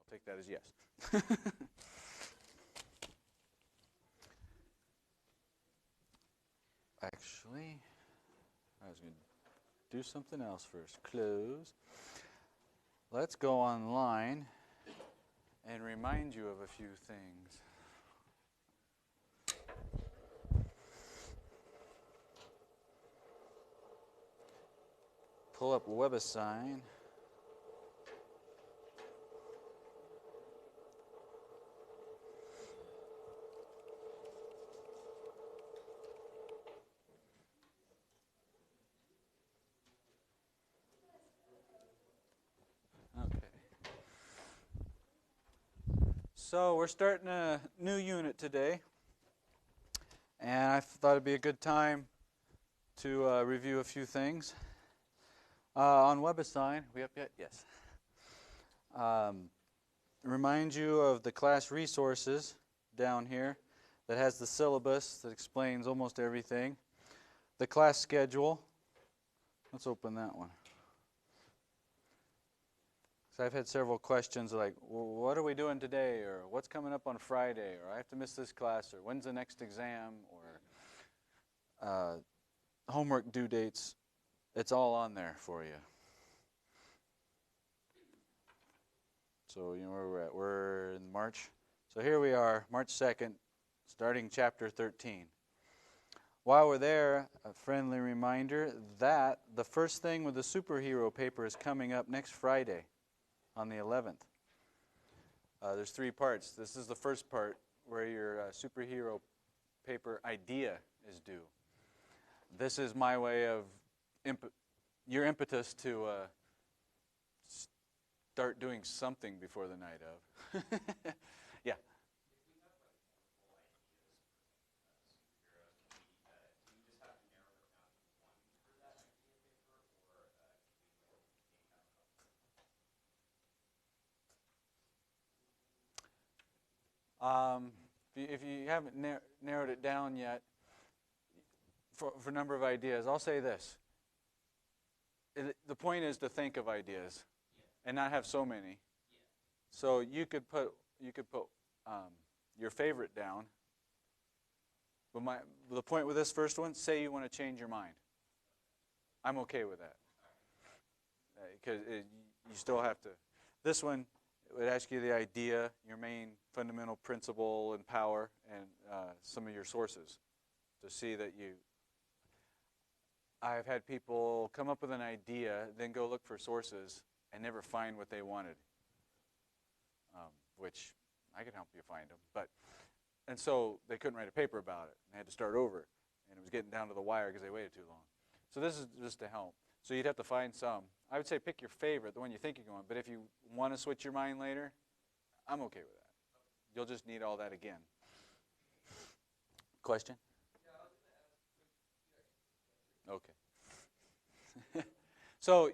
take that as yes. Actually, I was going to do something else first. Close. Let's go online and remind you of a few things. Pull up WebAssign. Okay. So we're starting a new unit today, and I thought it'd be a good time to review a few things. On WebAssign, we up yet? Yes. Remind you of the class resources down here that has the syllabus that explains almost everything. The class schedule. Let's open that one. So I've had several questions like, well, what are we doing today? Or what's coming up on Friday? Or I have to miss this class? Or when's the next exam? Or homework due dates. It's all on there for you. So you know where we're at. We're in March. So here we are, March 2nd, starting chapter 13. While we're there, a friendly reminder that the first thing with the superhero paper is coming up next Friday on the 11th. There's 3 parts. This is the first part where your superhero paper idea is due. This is my way of your impetus to start doing something before the night of. Yeah. If you haven't narrowed it down yet for a number of ideas, I'll say this. The point is to think of ideas and not have so many. So you could put your favorite down. But the point with this first one, say you want to change your mind. I'm okay with that. Because you still have to. This one, it would ask you the idea, your main fundamental principle and power, and some of your sources to see that you. I've had people come up with an idea, then go look for sources, and never find what they wanted, which I could help you find them. And so they couldn't write a paper about it, and they had to start over, and it was getting down to the wire because they waited too long. So this is just to help. So you'd have to find some. I would say pick your favorite, the one you think you're going, but if you want to switch your mind later, I'm okay with that. You'll just need all that again. Question? Okay. So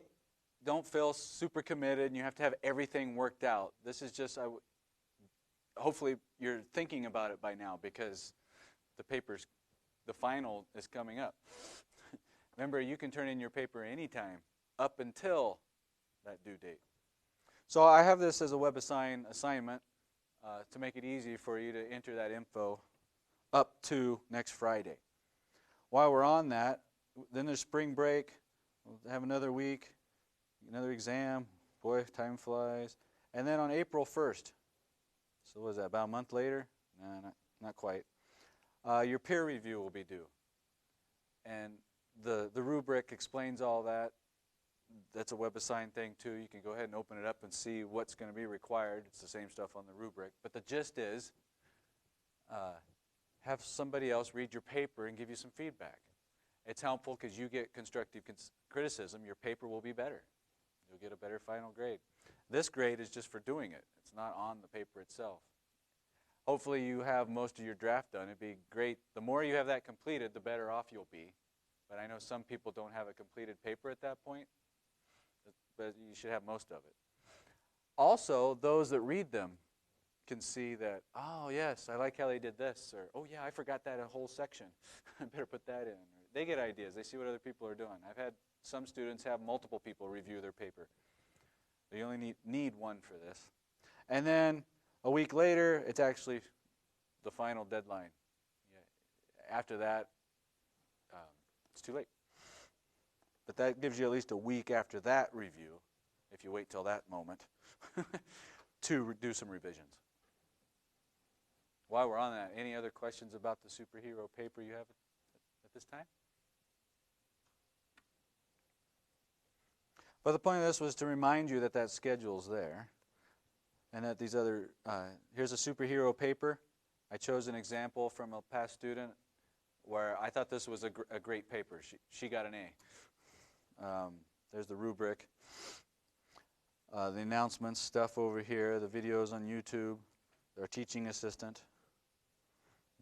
don't feel super committed and you have to have everything worked out. This is just, hopefully you're thinking about it by now because the final is coming up. Remember, you can turn in your paper anytime up until that due date. So I have this as a WebAssign assignment to make it easy for you to enter that info up to next Friday. While we're on that, then there's spring break. We'll have another week, another exam. Boy, time flies. And then on April 1st, so what is that, about a month later? No, not quite. Your peer review will be due. And the rubric explains all that. That's a WebAssign thing too. You can go ahead and open it up and see what's going to be required. It's the same stuff on the rubric. But the gist is have somebody else read your paper and give you some feedback. It's helpful because you get constructive criticism. Your paper will be better. You'll get a better final grade. This grade is just for doing it. It's not on the paper itself. Hopefully you have most of your draft done. It'd be great. The more you have that completed, the better off you'll be. But I know some people don't have a completed paper at that point. But you should have most of it. Also, those that read them can see that, oh, yes, I like how they did this. Or, oh, yeah, I forgot that whole section. I better put that in. They get ideas. They see what other people are doing. I've had some students have multiple people review their paper. You only need one for this. And then a week later, it's actually the final deadline. Yeah. After that, it's too late. But that gives you at least a week after that review, if you wait till that moment, to do some revisions. While we're on that, any other questions about the superhero paper you have at this time? But the point of this was to remind you that that schedule's there, and that these other, here's a superhero paper. I chose an example from a past student where I thought this was a great paper. She got an A. There's the rubric. The announcements stuff over here, the videos on YouTube, our teaching assistant,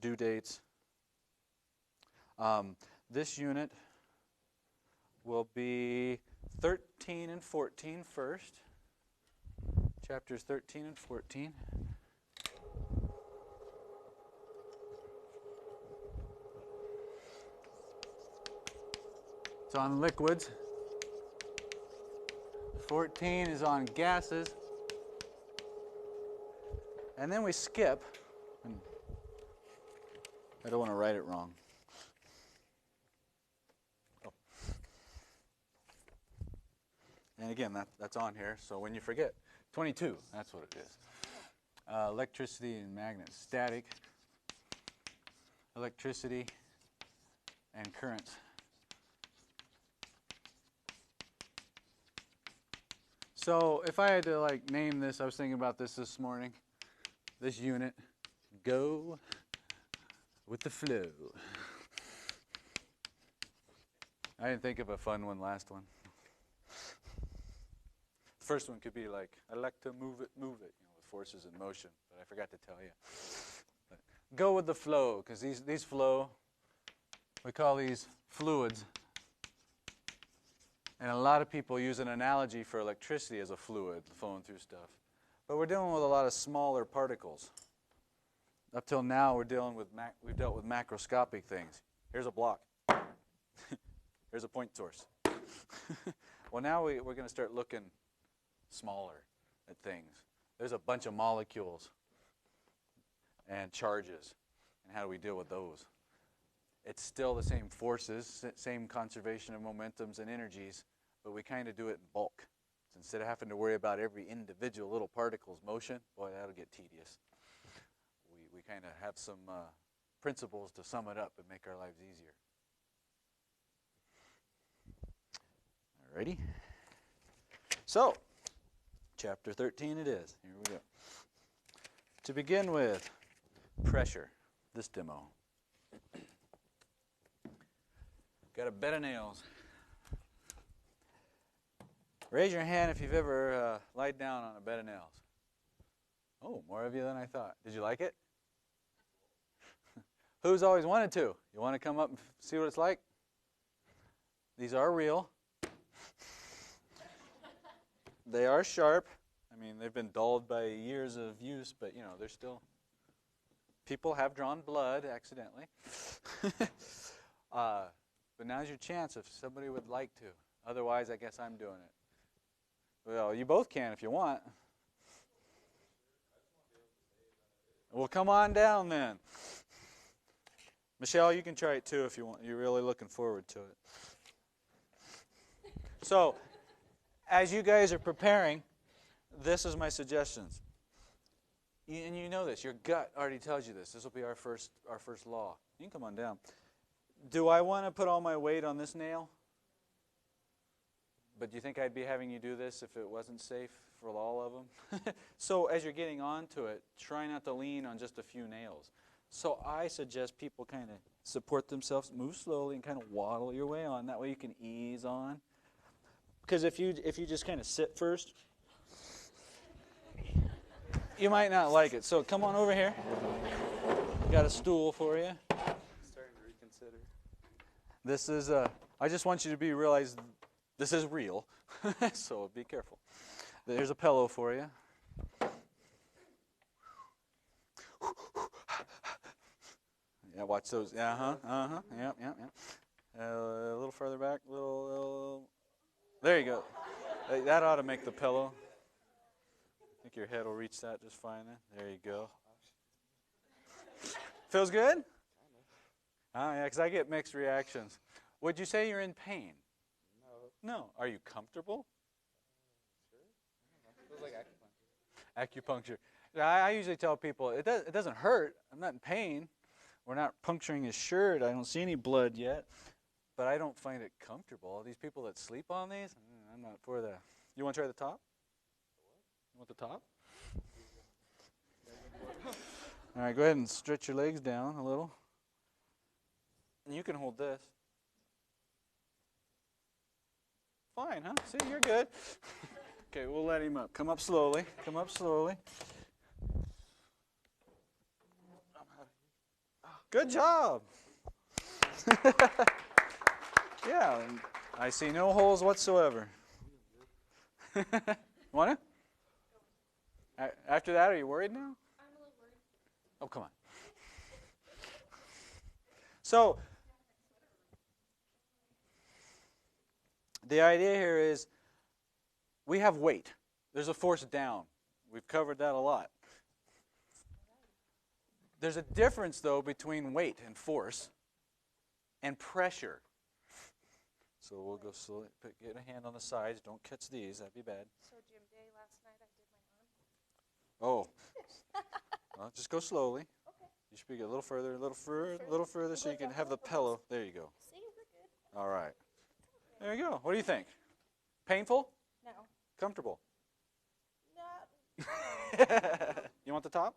due dates. This unit will be 13 and 14 first. Chapters 13 and 14. It's on liquids. 14 is on gases. And then we skip. I don't want to write it wrong. Oh. And again, that's on here, so when you forget, 22, that's what it is. Electricity and magnets, static, electricity, and currents. So if I had to name this, I was thinking about this morning, this unit, go with the flow. I didn't think of a fun one last one. The first one could be I like to move it, with forces in motion, but I forgot to tell you. But go with the flow, because these flow, we call these fluids. And a lot of people use an analogy for electricity as a fluid flowing through stuff. But we're dealing with a lot of smaller particles. Up till now, we've dealt with macroscopic things. Here's a block. Here's a point source. Well, now we're going to start looking smaller at things. There's a bunch of molecules and charges, and how do we deal with those? It's still the same forces, same conservation of momentums and energies, but we kind of do it in bulk. So instead of having to worry about every individual little particle's motion, boy, that'll get tedious. We kind of have some principles to sum it up and make our lives easier. Alrighty. So, chapter 13 it is. Here we go. To begin with, pressure, this demo. Got a bed of nails. Raise your hand if you've ever lied down on a bed of nails. Oh, more of you than I thought. Did you like it? Who's always wanted to? You want to come up and see what it's like? These are real. They are sharp. I mean, they've been dulled by years of use, but they're still. People have drawn blood accidentally. But now's your chance if somebody would like to. Otherwise, I guess I'm doing it. Well, you both can if you want. Well, come on down then. Michelle, you can try it too if you want. You're really looking forward to it. So, as you guys are preparing, this is my suggestions. And you know this. Your gut already tells you this. This will be our first law. You can come on down. Do I want to put all my weight on this nail? But do you think I'd be having you do this if it wasn't safe for all of them? So as you're getting onto it, try not to lean on just a few nails. So I suggest people kind of support themselves, move slowly, and kind of waddle your way on. That way you can ease on. Because if you just kind of sit first, you might not like it. So come on over here. Got a stool for you. Starting to reconsider. This is I just want you to realize this is real, so be careful. There's a pillow for you. Yeah, watch those. Yep. A little further back. Little. There you go. That ought to make the pillow. think your head will reach that just fine then. There you go. Feels good? Oh, yeah, because I get mixed reactions. Would you say you're in pain? No. No. Are you comfortable? Sure. Feels like acupuncture. Acupuncture. I usually tell people, it doesn't hurt. I'm not in pain. We're not puncturing his shirt. I don't see any blood yet. But I don't find it comfortable. These people that sleep on these, I'm not for that. You want to try the top? You want the top? All right, go ahead and stretch your legs down a little. And you can hold this. Fine, huh? See, you're good. Okay, we'll let him up. Come up slowly. Come up slowly. Good job. Yeah, I see no holes whatsoever. Want to? After that, are you worried now? I'm a little worried. Oh, come on. So, the idea here is we have weight. There's a force down. We've covered that a lot. There's a difference, though, between weight and force and pressure. So we'll go slowly. Get a hand on the sides. Don't catch these. That'd be bad. So gym day last night, I did my arm. Oh. Well, just go slowly. Okay. You should be a little further, a little further, so you can have the pillow. There you go. See, we're good. All right. There you go. What do you think? Painful? No. Comfortable? Not. You want the top?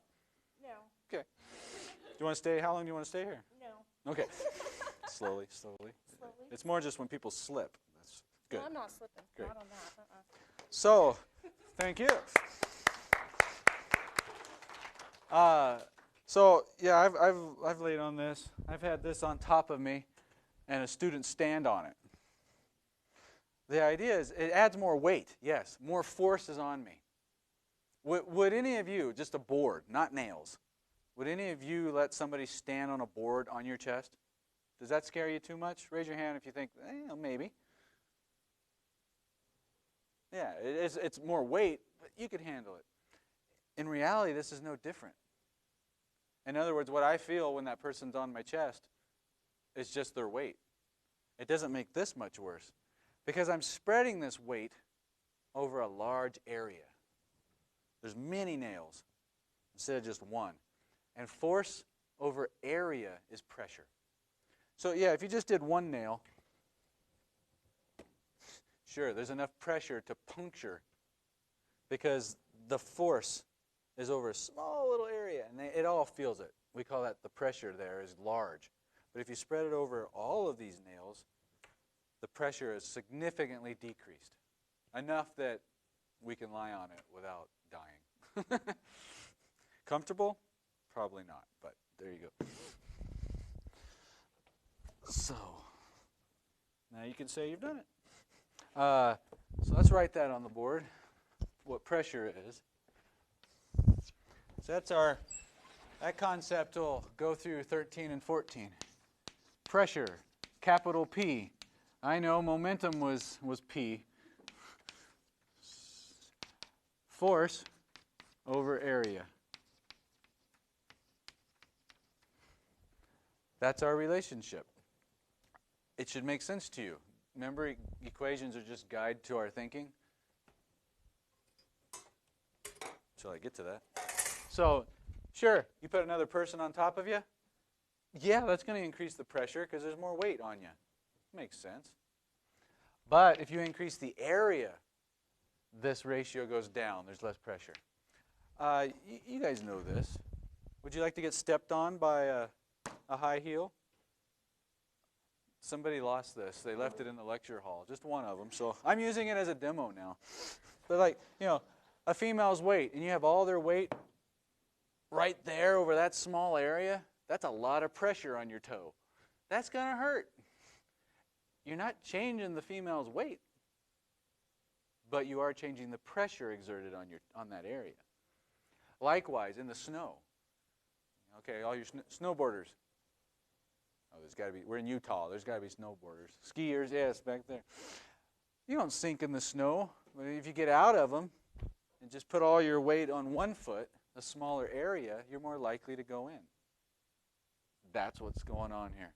No. Okay. Do you want to stay? How long do you want to stay here? No. Okay. Slowly, slowly. Slowly. It's more just when people slip. That's good. No, I'm not slipping. Great. Not on that. So, thank you. So yeah, I've laid on this. I've had this on top of me, and a student stand on it. The idea is it adds more weight. Yes, more force is on me. Would any of you, just a board, not nails, would any of you let somebody stand on a board on your chest? Does that scare you too much? Raise your hand if you think, maybe. Yeah, it's more weight, but you could handle it. In reality, this is no different. In other words, what I feel when that person's on my chest is just their weight. It doesn't make this much worse because I'm spreading this weight over a large area. There's many nails instead of just one. And force over area is pressure. So yeah, if you just did one nail, sure, there's enough pressure to puncture because the force is over a small little area, and it all feels it. We call that the pressure there is large. But if you spread it over all of these nails, the pressure is significantly decreased, enough that we can lie on it without dying. Comfortable? Probably not, but there you go. So, now you can say you've done it. So let's write that on the board, what pressure is. So that concept will go through 13 and 14. Pressure, capital P. I know momentum was P. Force over area. That's our relationship. It should make sense to you. Remember, equations are just guide to our thinking. Shall I get to that? So, sure, you put another person on top of you. Yeah, that's going to increase the pressure because there's more weight on you. Makes sense. But if you increase the area, this ratio goes down. There's less pressure. You guys know this. Would you like to get stepped on by a high heel? Somebody lost this. They left it in the lecture hall. Just one of them. So I'm using it as a demo now. But like, a female's weight, and you have all their weight right there over that small area, that's a lot of pressure on your toe. That's going to hurt. You're not changing the female's weight, but you are changing the pressure exerted on that area. Likewise, in the snow. Okay, all your snowboarders. Oh, there's got to be. We're in Utah. There's got to be snowboarders, skiers. Yes, back there. You don't sink in the snow, but if you get out of them and just put all your weight on one foot, a smaller area, you're more likely to go in. That's what's going on here.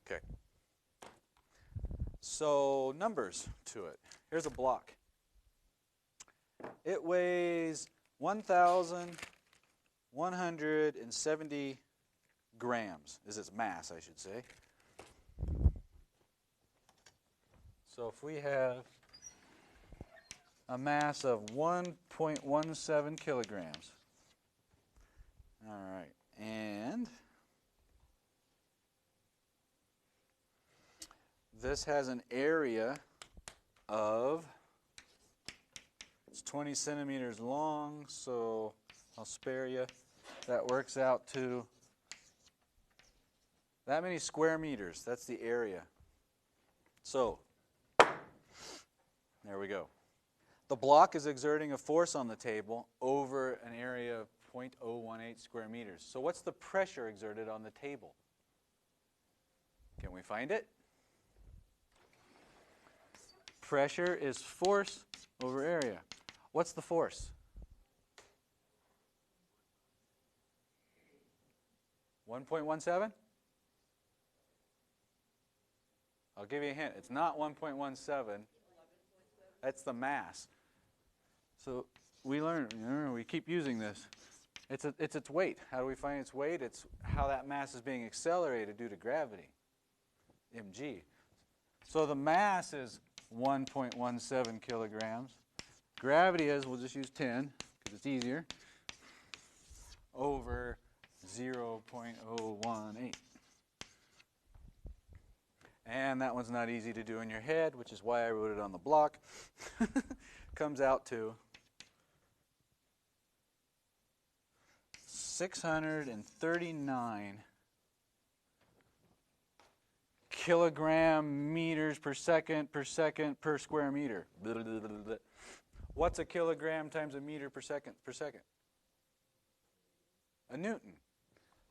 Okay. So numbers to it. Here's a block. It weighs 1,170 grams, is its mass, I should say. So if we have a mass of 1.17 kilograms. All right, and this has an area of, it's 20 centimeters long, so I'll spare you. That works out to that many square meters. That's the area. So, there we go. The block is exerting a force on the table over an area of 0.018 square meters. So what's the pressure exerted on the table? Can we find it? Pressure is force over area. What's the force? 1.17? I'll give you a hint. It's not 1.17. That's the mass. So we learn, we keep using this. It's its weight. How do we find its weight? It's how that mass is being accelerated due to gravity, mg. So the mass is 1.17 kilograms. Gravity is, we'll just use 10 because it's easier, over 0.018. And that one's not easy to do in your head, which is why I wrote it on the block. Comes out to 639 kilogram meters per second per square meter. Blah, blah, blah, blah. What's a kilogram times a meter per second per second? A newton.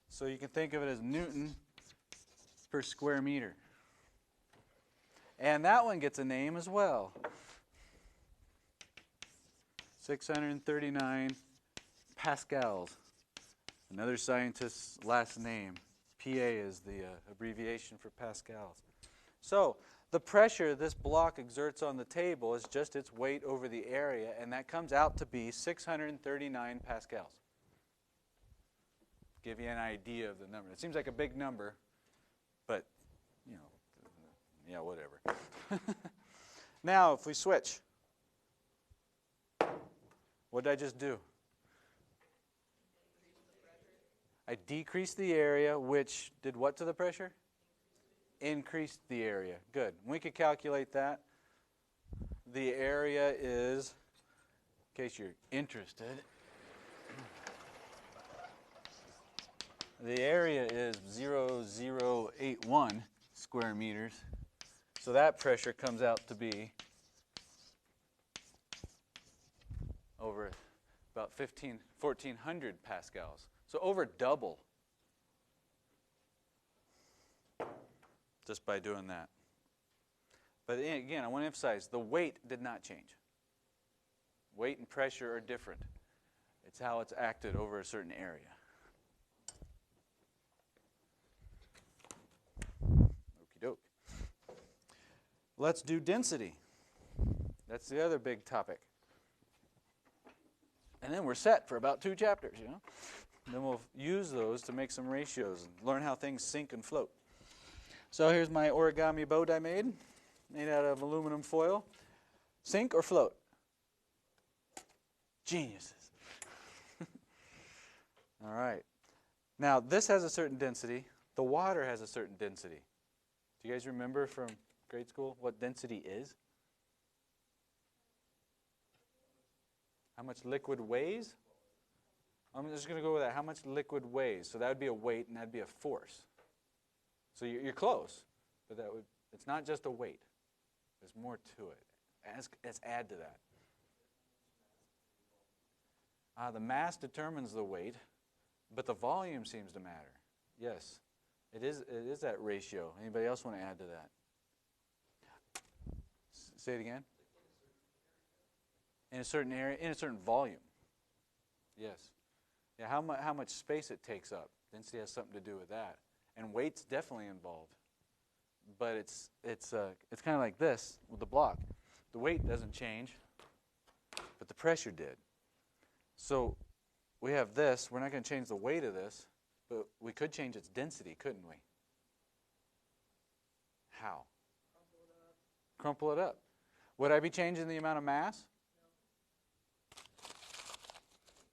So you can think of it as newton per square meter. And that one gets a name as well. 639 pascals. Another scientist's last name. PA is the abbreviation for pascals. So the pressure this block exerts on the table is just its weight over the area, and that comes out to be 639 pascals. Give you an idea of the number. It seems like a big number, but, you know, yeah, whatever. Now, if we switch, what did I just do? I decreased the area, which did what to the pressure? Increased the area. Good. We could calculate that. The area is, in case you're interested, the area is 0.081 square meters. So that pressure comes out to be over about 1,400 pascals. So over double just by doing that. But again, I want to emphasize the weight did not change. Weight and pressure are different. It's how it's acted over a certain area. Okie doke. Let's do density. That's the other big topic. And then we're set for about 2 chapters, you know. Then we'll use those to make some ratios and learn how things sink and float. So here's my origami boat I made out of aluminum foil. Sink or float? Geniuses. All right. Now, this has a certain density. The water has a certain density. Do you guys remember from grade school what density is? How much liquid weighs? I'm just going to go with that. How much liquid weighs? So that would be a weight, and that would be a force. So you're close, but it's not just a weight. There's more to it. Let's add to that. The mass determines the weight, but the volume seems to matter. Yes, it is that ratio. Anybody else want to add to that? Say it again. in a certain area, in a certain volume. Yes. Yeah, how much space it takes up. Density has something to do with that. And weight's definitely involved. But it's kind of like this with the block. The weight doesn't change, but the pressure did. So we have this. We're not going to change the weight of this, but we could change its density, couldn't we? How? Crumple it up. Would I be changing the amount of mass?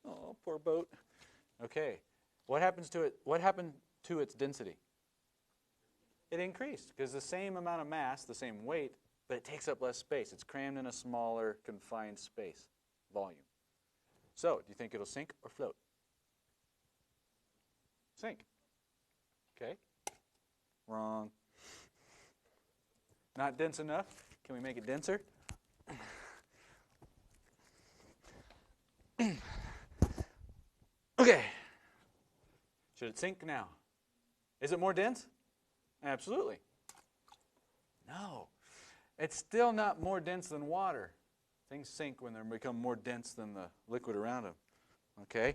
No. Oh, poor boat. Okay. What happens to it? What happened to its density? It increased because the same amount of mass, the same weight, but it takes up less space. It's crammed in a smaller, confined space, volume. So, do you think it'll sink or float? Sink. Okay. Wrong. Not dense enough? Can we make it denser? Okay. Should it sink now? Is it more dense? Absolutely. No. It's still not more dense than water. Things sink when they become more dense than the liquid around them. Okay?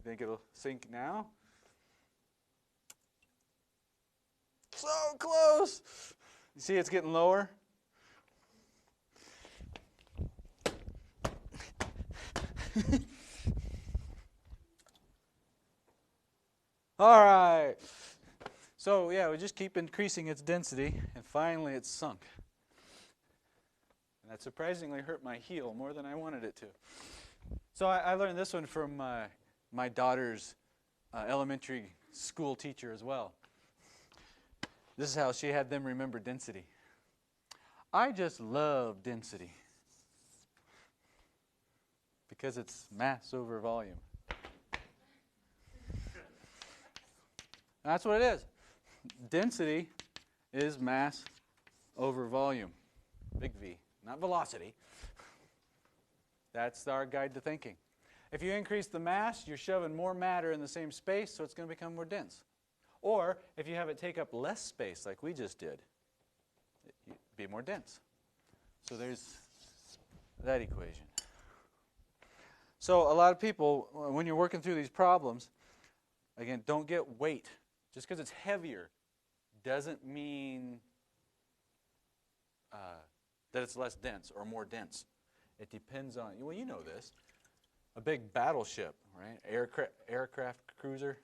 Think it'll sink now? So close! You see it's getting lower? All right. So, yeah, we just keep increasing its density, and finally it's sunk. And that surprisingly hurt my heel more than I wanted it to. So I learned this one from my daughter's elementary school teacher as well. This is how she had them remember density. I just love density because it's mass over volume. That's what it is. Density is mass over volume. Big V, not velocity. That's our guide to thinking. If you increase the mass, you're shoving more matter in the same space, so it's going to become more dense. Or if you have it take up less space, like we just did, it'd be more dense. So there's that equation. So a lot of people, when you're working through these problems, again, don't get weight. Just because it's heavier doesn't mean that it's less dense or more dense. It depends on, well, you know this. A big battleship, right? Aircraft cruiser.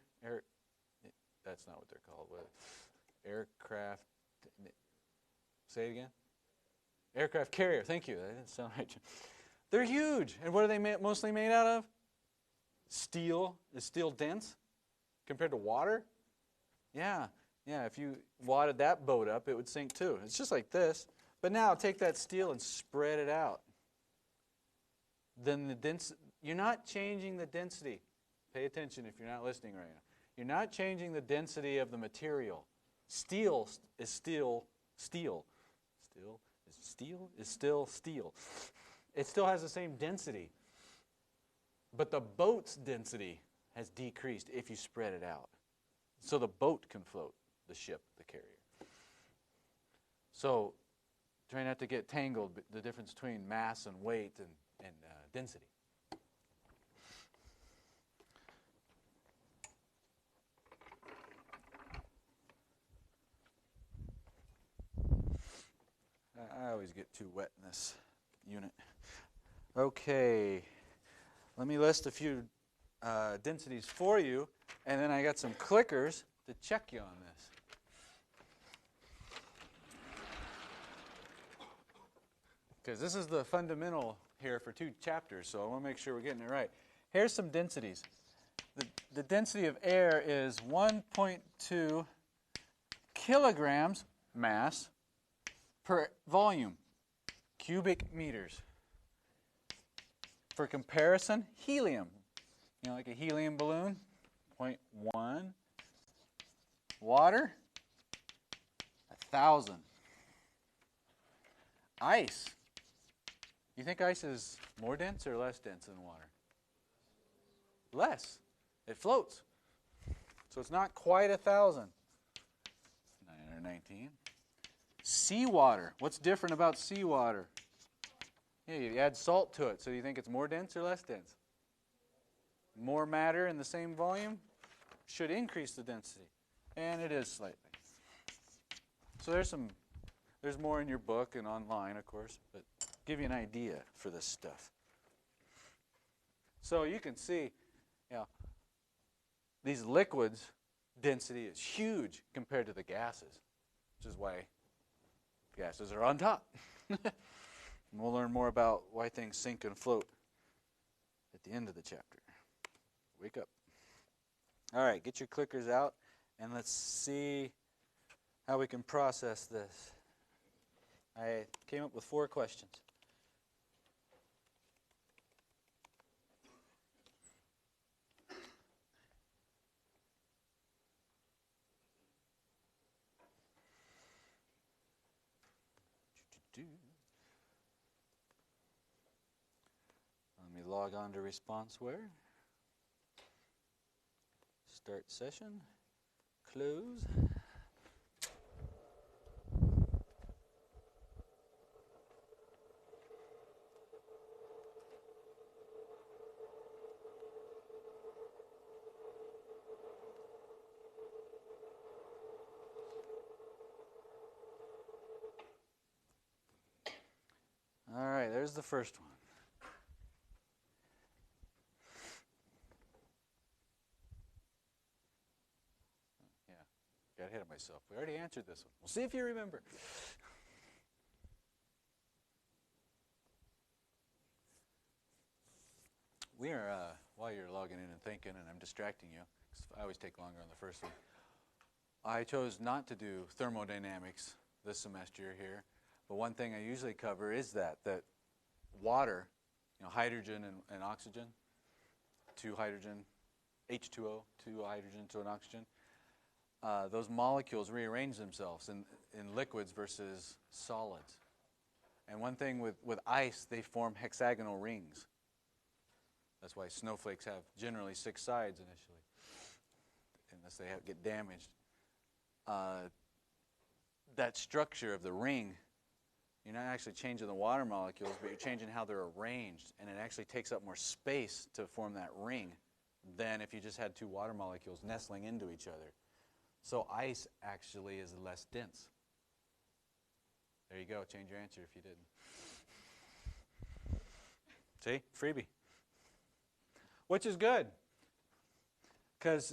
That's not what they're called. Aircraft, say it again? Aircraft carrier, thank you. That didn't sound right. They're huge. And what are they mostly made out of? Steel. Is steel dense compared to water? Yeah, if you wadded that boat up, it would sink too. It's just like this. But now take that steel and spread it out. Then you're not changing the density. Pay attention if you're not listening right now. You're not changing the density of the material. Steel is still steel. Steel is still steel. It still has the same density. But the boat's density has decreased if you spread it out. So the boat can float, the ship, the carrier. So try not to get tangled, the difference between mass and weight and density. I always get too wet in this unit. Okay, let me list a few densities for you, and then I got some clickers to check you on this. Because this is the fundamental here for 2 chapters, so I want to make sure we're getting it right. Here's some densities. The density of air is 1.2 kilograms mass per volume, cubic meters. For comparison, helium, like a helium balloon, 0.1. Water, 1,000. Ice. You think ice is more dense or less dense than water? Less. It floats. So it's not quite 1,000. 919. Seawater. What's different about seawater? Yeah, you add salt to it. So do you think it's more dense or less dense? More matter in the same volume should increase the density. And it is slightly. So there's more in your book and online, of course, but give you an idea for this stuff. So you can see, these liquids' density is huge compared to the gases, which is why gases are on top. And we'll learn more about why things sink and float at the end of the chapter. Wake up. All right, get your clickers out, and let's see how we can process this. I came up with 4 questions. Let me log on to ResponseWare. Start session. Close. All right, there's the first one. Yeah, got ahead of myself. We already answered this one. We'll see if you remember. We are, while you're logging in and thinking, and I'm distracting you, 'cause I always take longer on the first one. I chose not to do thermodynamics this semester here. But one thing I usually cover is that water, hydrogen and oxygen, 2 hydrogen, H2O, 2 hydrogen to an oxygen, those molecules rearrange themselves in liquids versus solids. And one thing with ice, they form hexagonal rings. That's why snowflakes have generally 6 sides initially, unless they get damaged. That structure of the ring, you're not actually changing the water molecules, but you're changing how they're arranged, and it actually takes up more space to form that ring than if you just had 2 water molecules nestling into each other. So ice actually is less dense. There you go. Change your answer if you didn't. See? Freebie. Which is good. Because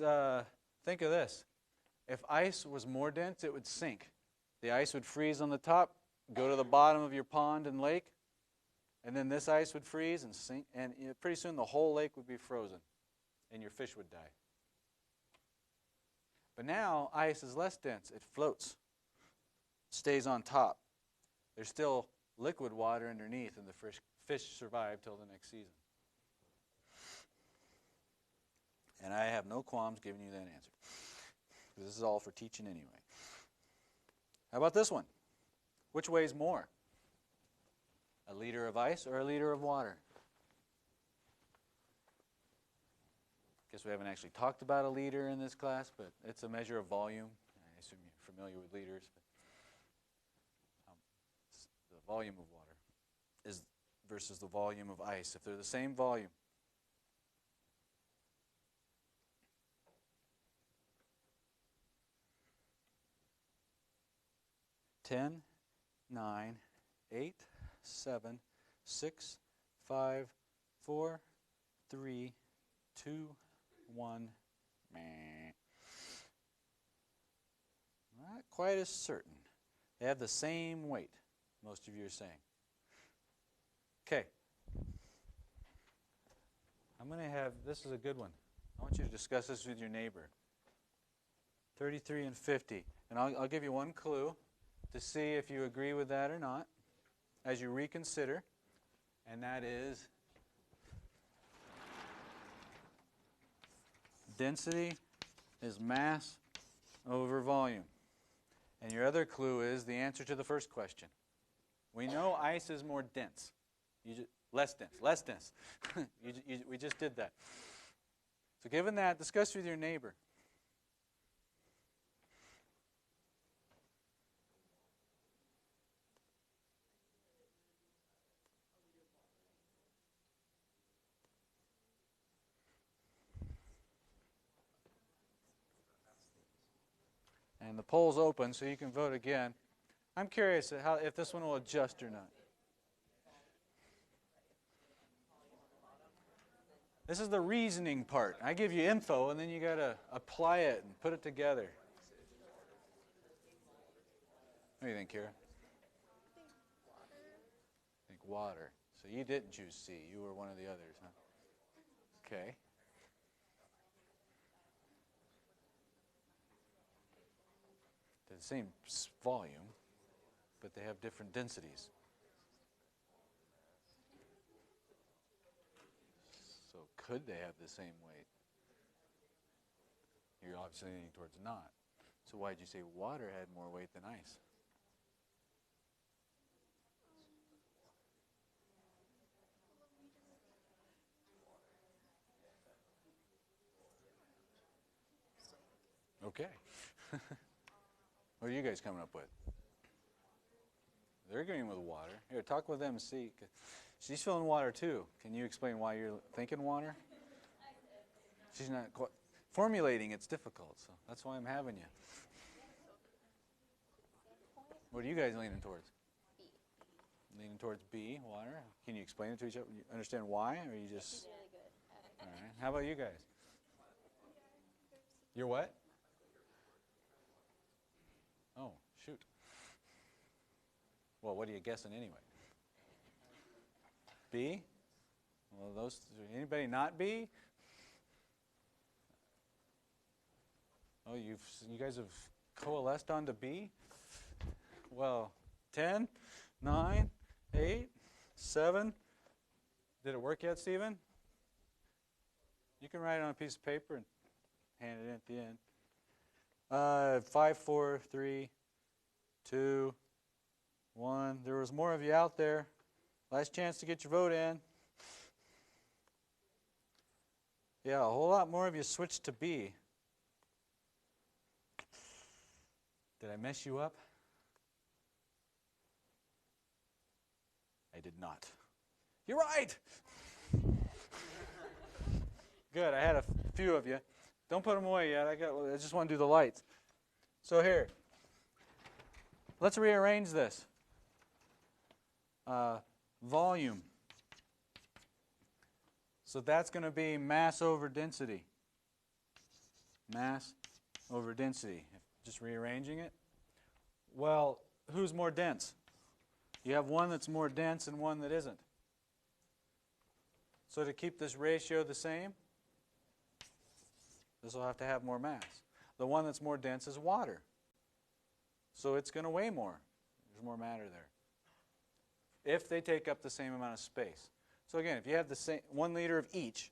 think of this. If ice was more dense, it would sink. The ice would freeze on the top, go to the bottom of your pond and lake, and then this ice would freeze and sink, and pretty soon the whole lake would be frozen, and your fish would die. But now ice is less dense. It floats, stays on top. There's still liquid water underneath, and the fish survive till the next season. And I have no qualms giving you that answer. This is all for teaching anyway. How about this one? Which weighs more? A liter of ice or a liter of water? Guess we haven't actually talked about a liter in this class, but it's a measure of volume. I assume you're familiar with liters. But the volume of water is versus the volume of ice. If they're the same volume, ten, 9, 8, 7, 6, 5, 4, 3, 2, 1. Meh. Not quite as certain. They have the same weight, most of you are saying. Okay. I'm going to have, this is a good one. I want you to discuss this with your neighbor. 33 and 50. And I'll give you one clue to see if you agree with that or not as you reconsider, and that is density is mass over volume. And your other clue is the answer to the first question. We know ice is more dense. Less dense. We just did that. So given that, discuss with your neighbor. And the poll's open, so you can vote again. I'm curious if this one will adjust or not. This is the reasoning part. I give you info, and then you got to apply it and put it together. What do you think, Kira? I think water. So you didn't choose C. You were one of the others, huh? Okay. They're the same volume, but they have different densities. So could they have the same weight? You're obviously leaning towards not. So why did you say water had more weight than ice? Okay. What are you guys coming up with? They're agreeing with water. Here, talk with them and see. She's feeling water too. Can you explain why you're thinking water? She's not quite formulating. It's difficult, so that's why I'm having you. What are you guys leaning towards? B. Leaning towards B, water. Can you explain it to each other? You understand why, or you just? She's really good at it. All right. How about you guys? You're what? Oh, shoot. Well, what are you guessing anyway? B? Well, anybody not B? Oh, you guys have coalesced onto B? Well, 10, 9, 8, 7. Did it work yet, Stephen? You can write it on a piece of paper and hand it in at the end. 5, 4, 3, 2, 1. There was more of you out there. Last chance to get your vote in. Yeah, a whole lot more of you switched to B. Did I mess you up? I did not. You're right! Good, I had a few of you. Don't put them away yet. I just want to do the lights. So here, let's rearrange this. Volume. So that's going to be mass over density. Mass over density. Just rearranging it. Well, who's more dense? You have one that's more dense and one that isn't. So to keep this ratio the same, this will have to have more mass. The one that's more dense is water. So it's going to weigh more. There's more matter there. If they take up the same amount of space. So again, if you have the same 1 liter of each,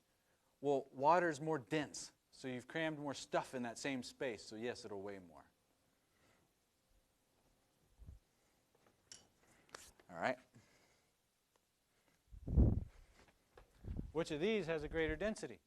well, water is more dense. So you've crammed more stuff in that same space. So yes, it'll weigh more. All right. Which of these has a greater density?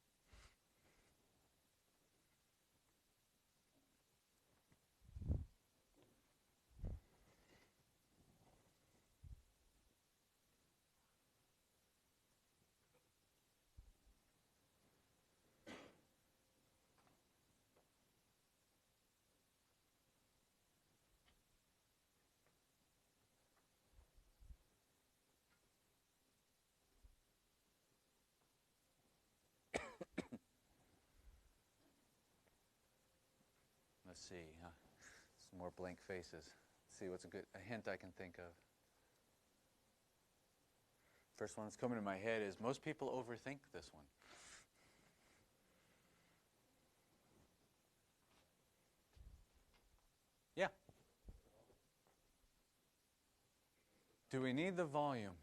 Let's see. Some more blank faces. Let's see what's a hint I can think of. First one that's coming to my head is most people overthink this one. Yeah. Do we need the volume?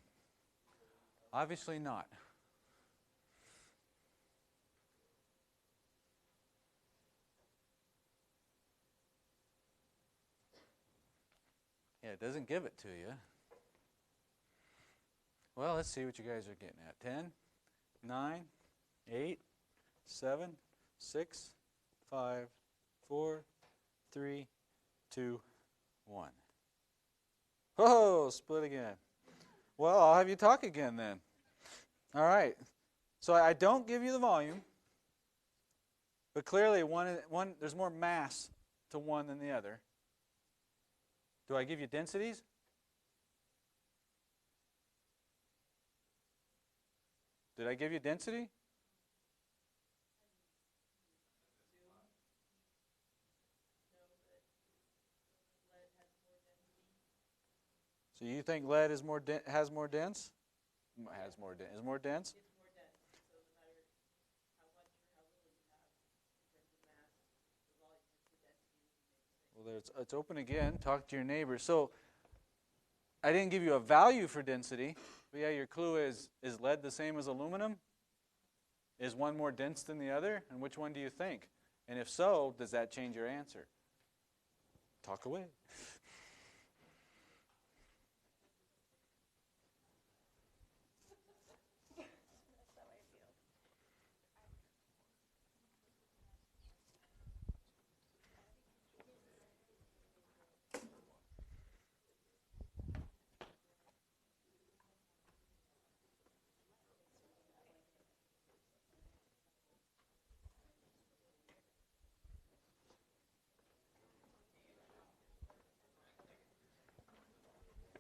Obviously not. Yeah, it doesn't give it to you. Well, let's see what you guys are getting at. 10, 9, 8, 7, 6, 5, 4, 3, 2, 1. Whoa, split again. Well, I'll have you talk again then. All right. So I don't give you the volume, but clearly one there's more mass to one than the other. Do I give you densities? Did I give you density? So you think lead is more has more dense? Has more dense. Is more dense? It's more dense. So no matter how much or how little you have in terms of mass, the volume, the density will remain the same. Well, there it's open again. Talk to your neighbor. So I didn't give you a value for density, but yeah, your clue is lead the same as aluminum? Is one more dense than the other? And which one do you think? And if so, does that change your answer? Talk away.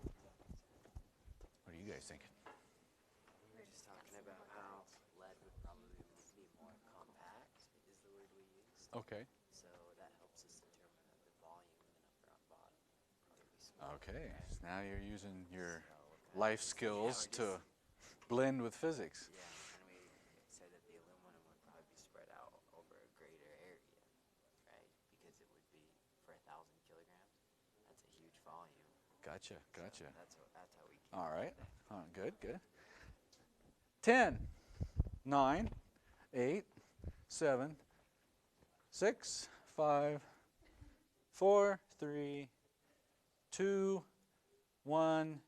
That's how I feel. What are you guys thinking? We were just talking about how lead would probably be more compact, is the word we used. Okay. So that helps us determine that the volume in the upper and bottom would probably be smaller. Okay. So now you're using your So we're kind of life just- skills yeah, to blend with physics. Yeah, and we said that the aluminum would probably be spread out over a greater area, right? Because it would be for 1,000 kilograms. That's a huge volume. Gotcha. Gotcha. That's how we came All up right. with that. Good, good. 10, 9, 8, 7, 6, 5, 4, 3, 2, 1,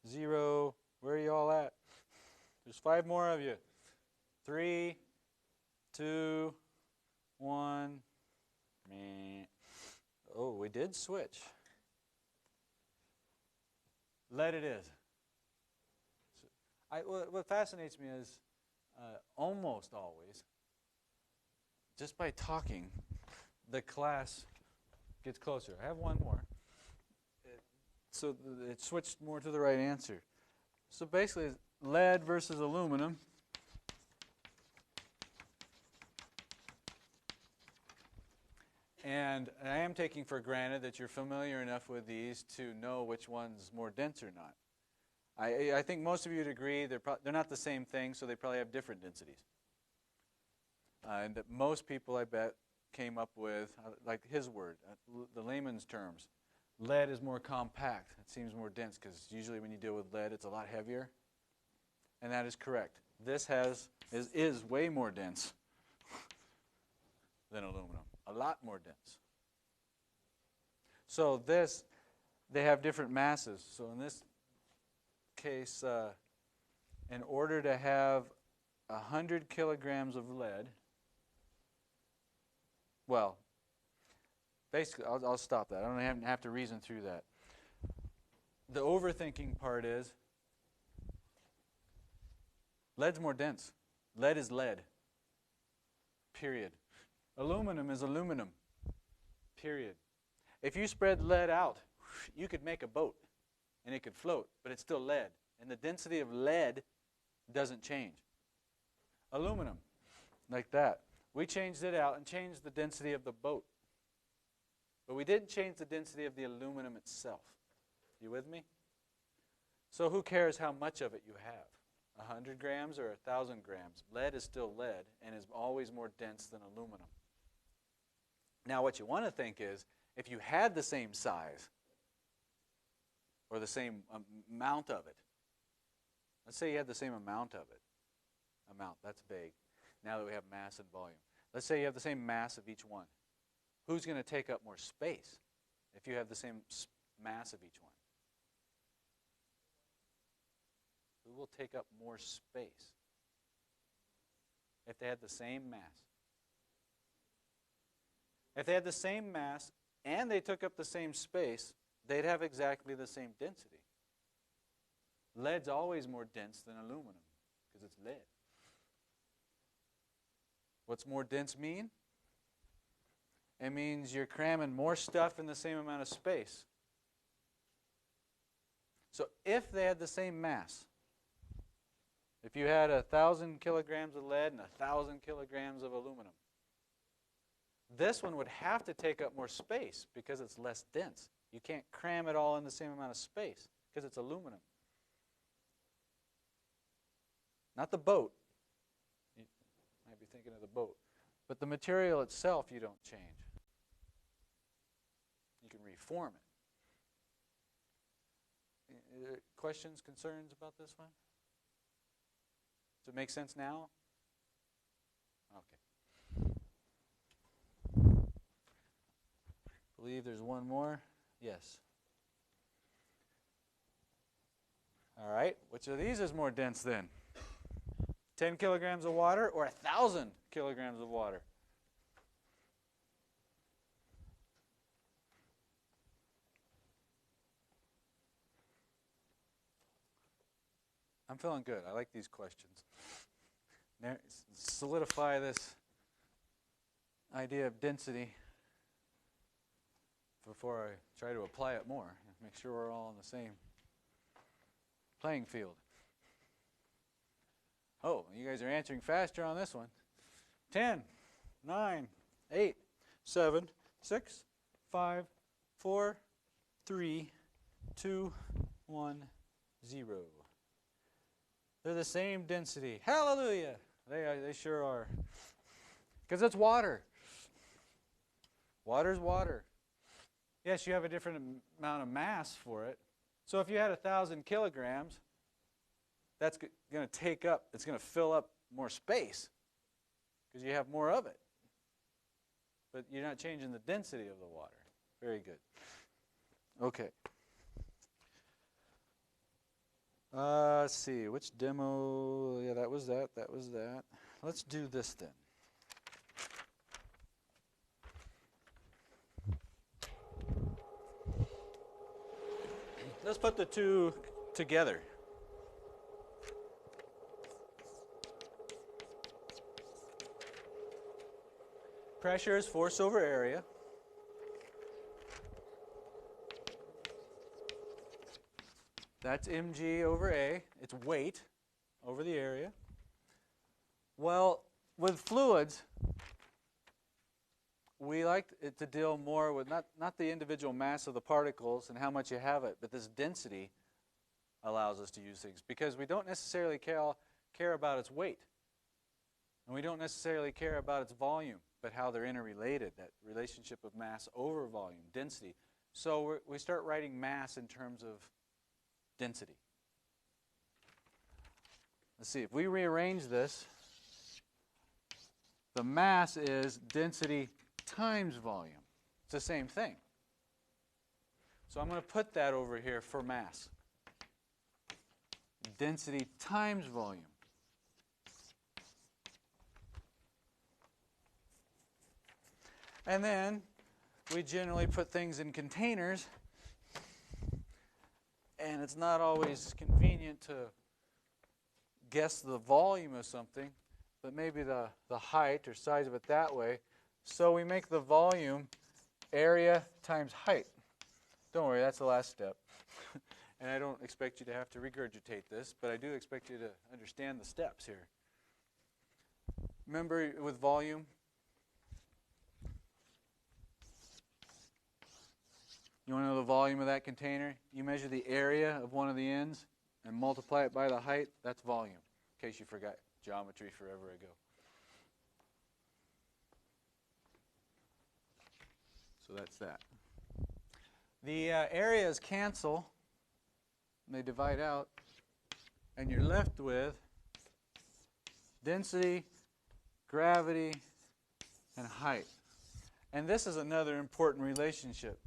0. Where are you all at? There's 5 more of you. 3, 2, 1. Meh. Oh, we did switch. Lead it is. What fascinates me is almost always, just by talking, the class gets closer. I have one more. So it switched more to the right answer. So basically, it's lead versus aluminum. And I am taking for granted that you're familiar enough with these to know which one's more dense or not. I think most of you would agree they're not the same thing, so they probably have different densities. And that most people, I bet, came up with, like his word, the layman's terms. Lead is more compact. It seems more dense because usually when you deal with lead, it's a lot heavier. And that is correct. This is way more dense than aluminum. A lot more dense. So they have different masses. So in this case, in order to have 100 kilograms of lead, well, basically, I'll stop that. I don't even have to reason through that. The overthinking part is lead's more dense. Lead is lead. Period. Aluminum is aluminum. Period. If you spread lead out, you could make a boat and it could float, but it's still lead. And the density of lead doesn't change. Aluminum, like that. We changed it out and changed the density of the boat. But we didn't change the density of the aluminum itself. You with me? So who cares how much of it you have? 100 grams or 1,000 grams? Lead is still lead and is always more dense than aluminum. Now what you want to think is, if you had the same size or the same amount of it, let's say you had the same amount of it. That's big. Now that we have mass and volume. Let's say you have the same mass of each one. Who's going to take up more space if you have the same mass of each one? Who will take up more space if they had the same mass? If they had the same mass and they took up the same space, they'd have exactly the same density. Lead's always more dense than aluminum because it's lead. What's more dense mean? It means you're cramming more stuff in the same amount of space. So if they had the same mass, if you had 1,000 kilograms of lead and 1,000 kilograms of aluminum, this one would have to take up more space because it's less dense. You can't cram it all in the same amount of space because it's aluminum. Not the boat. You might be thinking of the boat. But the material itself you don't change. You can reform it. Questions, concerns about this one? Does it make sense now? Okay. Believe there's one more. Yes. All right. Which of these is more dense then? 10 kilograms of water or 1,000 kilograms of water? I'm feeling good. I like these questions. Solidify this idea of density before I try to apply it more. Make sure we're all on the same playing field. Oh, you guys are answering faster on this one. 10, 9, 8, 7, 6, 5, 4, 3, 2, 1, 0. They're the same density. Hallelujah! They sure are. Because it's water. Water's water. Yes, you have a different amount of mass for it. So if you had 1,000 kilograms, that's going to take up, it's going to fill up more space because you have more of it. But you're not changing the density of the water. Very good. Okay. Let's see, which demo? Yeah, that was that. That was that. Let's do this then. Let's put the two together. Pressure is force over area. That's mg over A. It's weight over the area. Well, with fluids, we like it to deal more with not the individual mass of the particles and how much you have it, but this density allows us to use things because we don't necessarily care about its weight. And we don't necessarily care about its volume, but how they're interrelated, that relationship of mass over volume, density. So we start writing mass in terms of density. Let's see, if we rearrange this, the mass is density times volume. It's the same thing. So I'm going to put that over here for mass. Density times volume. And then we generally put things in containers, and it's not always convenient to guess the volume of something, but maybe the height or size of it that way. So we make the volume area times height. Don't worry, that's the last step. And I don't expect you to have to regurgitate this, but I do expect you to understand the steps here. Remember with volume, you want to know the volume of that container? You measure the area of one of the ends and multiply it by the height. That's volume, in case you forgot geometry forever ago. So that's that. The areas cancel, and they divide out, and you're left with density, gravity, and height. And this is another important relationship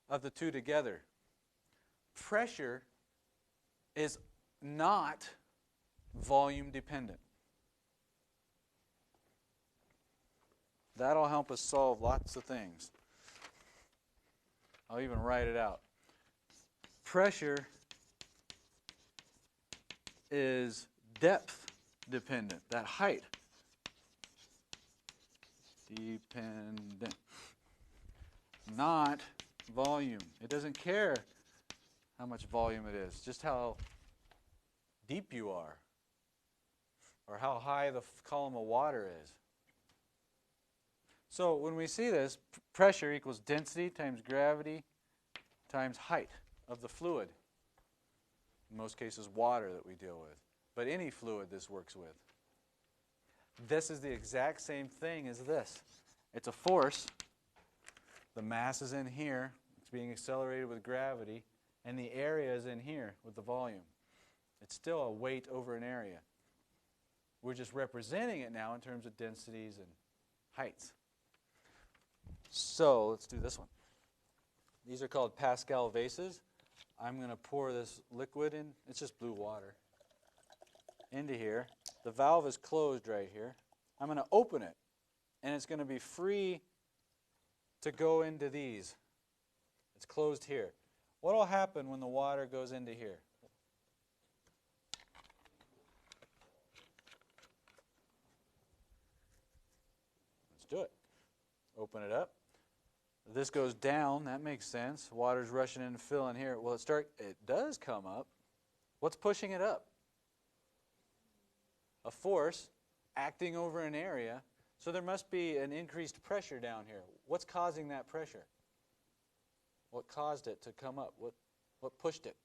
of the two together. Pressure is not volume dependent. That'll help us solve lots of things. I'll even write it out. Pressure is depth dependent, that height dependent. not volume. It doesn't care how much volume it is, just how deep you are or how high the column of water is. So when we see this, pressure equals density times gravity times height of the fluid. In most cases, water that we deal with. But any fluid this works with. This is the exact same thing as this. It's a force. The mass is in here. It's being accelerated with gravity. And the area is in here with the volume. It's still a weight over an area. We're just representing it now in terms of densities and heights. So let's do this one. These are called Pascal vases. I'm going to pour this liquid in. It's just blue water. Into here. The valve is closed right here. I'm going to open it. And it's going to be free to go into these. It's closed here. What will happen when the water goes into here? Let's do it. Open it up. This goes down. That makes sense. Water's rushing in to fill in here. Well, it does come up. What's pushing it up? A force acting over an area. So there must be an increased pressure down here. What's causing that pressure? What caused it to come up? What pushed it?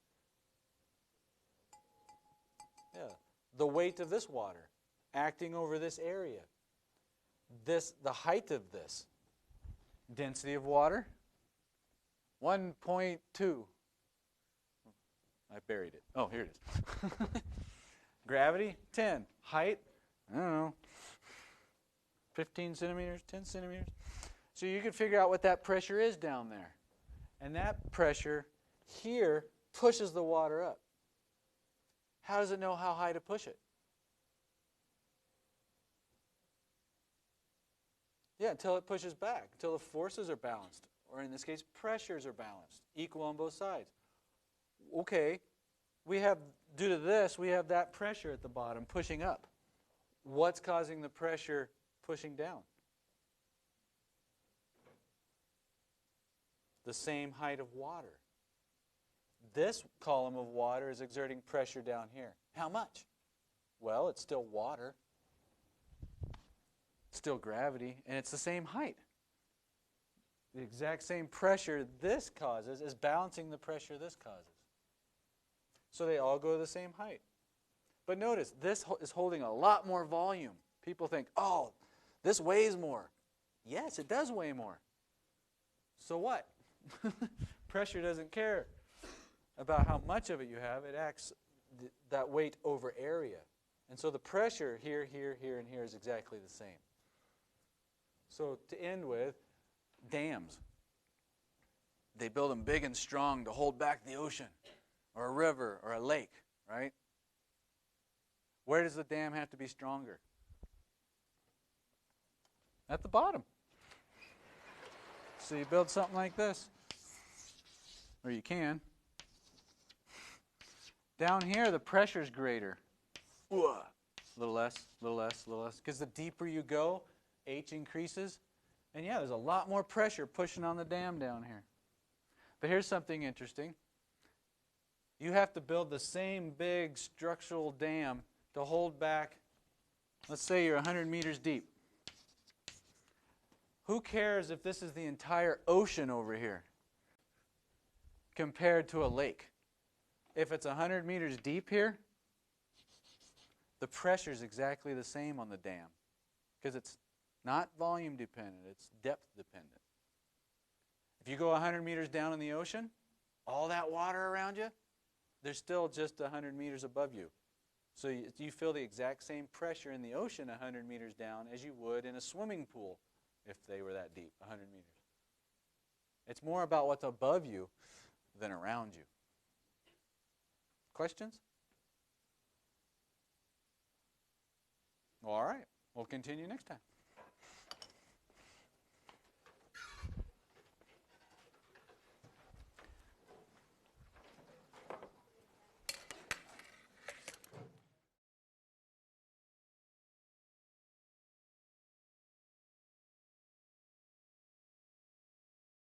Yeah, the weight of this water acting over this area. The height of this. Density of water, 1.2. I buried it. Oh, here it is. Gravity, 10. Height, I don't know, 15 centimeters, 10 centimeters. So you can figure out what that pressure is down there. And that pressure here pushes the water up. How does it know how high to push it? Yeah, until it pushes back, until the forces are balanced, or in this case, pressures are balanced, equal on both sides. Okay, due to this, we have that pressure at the bottom pushing up. What's causing the pressure pushing down? The same height of water. This column of water is exerting pressure down here. How much? Well, it's still water. Still gravity, and it's the same height. The exact same pressure this causes is balancing the pressure this causes. So they all go to the same height. But notice, this is holding a lot more volume. People think, oh, this weighs more. Yes, it does weigh more. So what? Pressure doesn't care about how much of it you have. It acts that weight over area. And so the pressure here, here, here, and here is exactly the same. So to end with, dams. They build them big and strong to hold back the ocean or a river or a lake, right? Where does the dam have to be stronger? At the bottom. So you build something like this, or you can. Down here, the pressure's greater. A little less, a little less, a little less. Because the deeper you go, H increases. And yeah, there's a lot more pressure pushing on the dam down here. But here's something interesting. You have to build the same big structural dam to hold back, let's say you're 100 meters deep. Who cares if this is the entire ocean over here compared to a lake? If it's 100 meters deep here, the pressure is exactly the same on the dam because it's not volume dependent, it's depth dependent. If you go 100 meters down in the ocean, all that water around you, there's still just 100 meters above you. So you feel the exact same pressure in the ocean 100 meters down as you would in a swimming pool if they were that deep, 100 meters. It's more about what's above you than around you. Questions? All right. We'll continue next time.